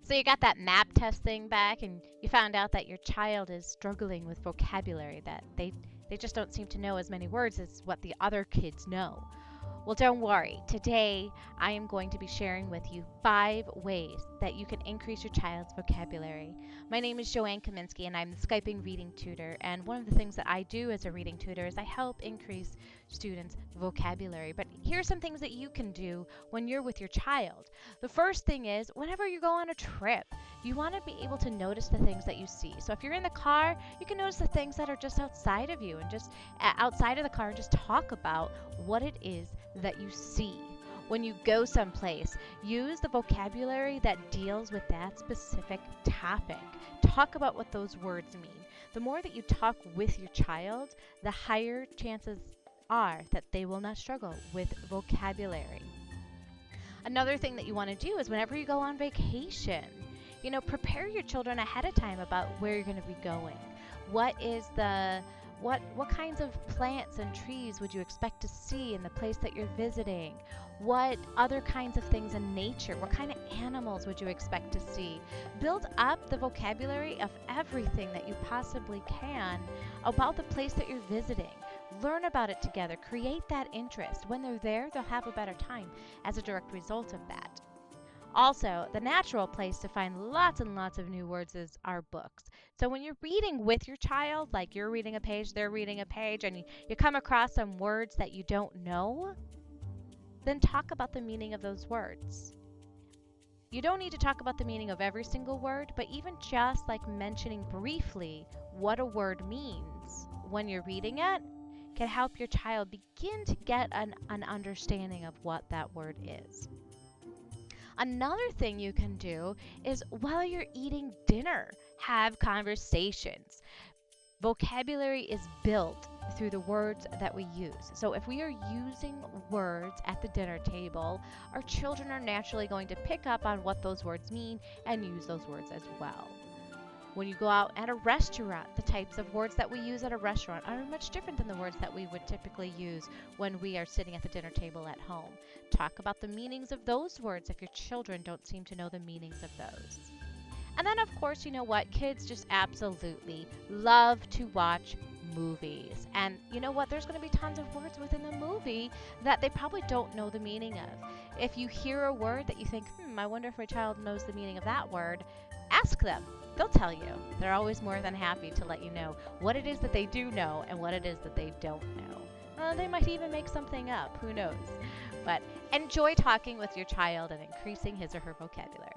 So you got that map test thing back and you found out that your child is struggling with vocabulary, that they just don't seem to know as many words as what the other kids know. Well, don't worry. Today, I am going to be sharing with you 5 ways that you can increase your child's vocabulary. My name is Joanne Kaminski, and I'm the Skyping reading tutor. And one of the things that I do as a reading tutor is I help increase students' vocabulary. But here are some things that you can do when you're with your child. The first thing is, whenever you go on a trip, you want to be able to notice the things that you see. So if you're in the car, you can notice the things that are just outside of you, and just outside of the car, and just talk about what it is that you see. When you go someplace, use the vocabulary that deals with that specific topic. Talk about what those words mean. The more that you talk with your child, the higher chances are that they will not struggle with vocabulary. Another thing that you want to do is whenever you go on vacation, prepare your children ahead of time about where you're going to be going. What kinds of plants and trees would you expect to see in the place that you're visiting? What other kinds of things in nature? What kind of animals would you expect to see? Build up the vocabulary of everything that you possibly can about the place that you're visiting. Learn about it together. Create that interest. When they're there, they'll have a better time as a direct result of that. Also, the natural place to find lots and lots of new words is our books. So when you're reading with your child, like you're reading a page, they're reading a page, and you come across some words that you don't know, then talk about the meaning of those words. You don't need to talk about the meaning of every single word, but even just like mentioning briefly what a word means when you're reading it can help your child begin to get an understanding of what that word is. Another thing you can do is while you're eating dinner, have conversations. Vocabulary is built through the words that we use. So if we are using words at the dinner table, our children are naturally going to pick up on what those words mean and use those words as well. When you go out at a restaurant, the types of words that we use at a restaurant are much different than the words that we would typically use when we are sitting at the dinner table at home. Talk about the meanings of those words if your children don't seem to know the meanings of those. And then, of course, you know what? Kids just absolutely love to watch movies. And you know what? There's going to be tons of words within the movie that they probably don't know the meaning of. If you hear a word that you think, I wonder if my child knows the meaning of that word, ask them. They'll tell you. They're always more than happy to let you know what it is that they do know and what it is that they don't know. They might even make something up. Who knows? But enjoy talking with your child and increasing his or her vocabulary.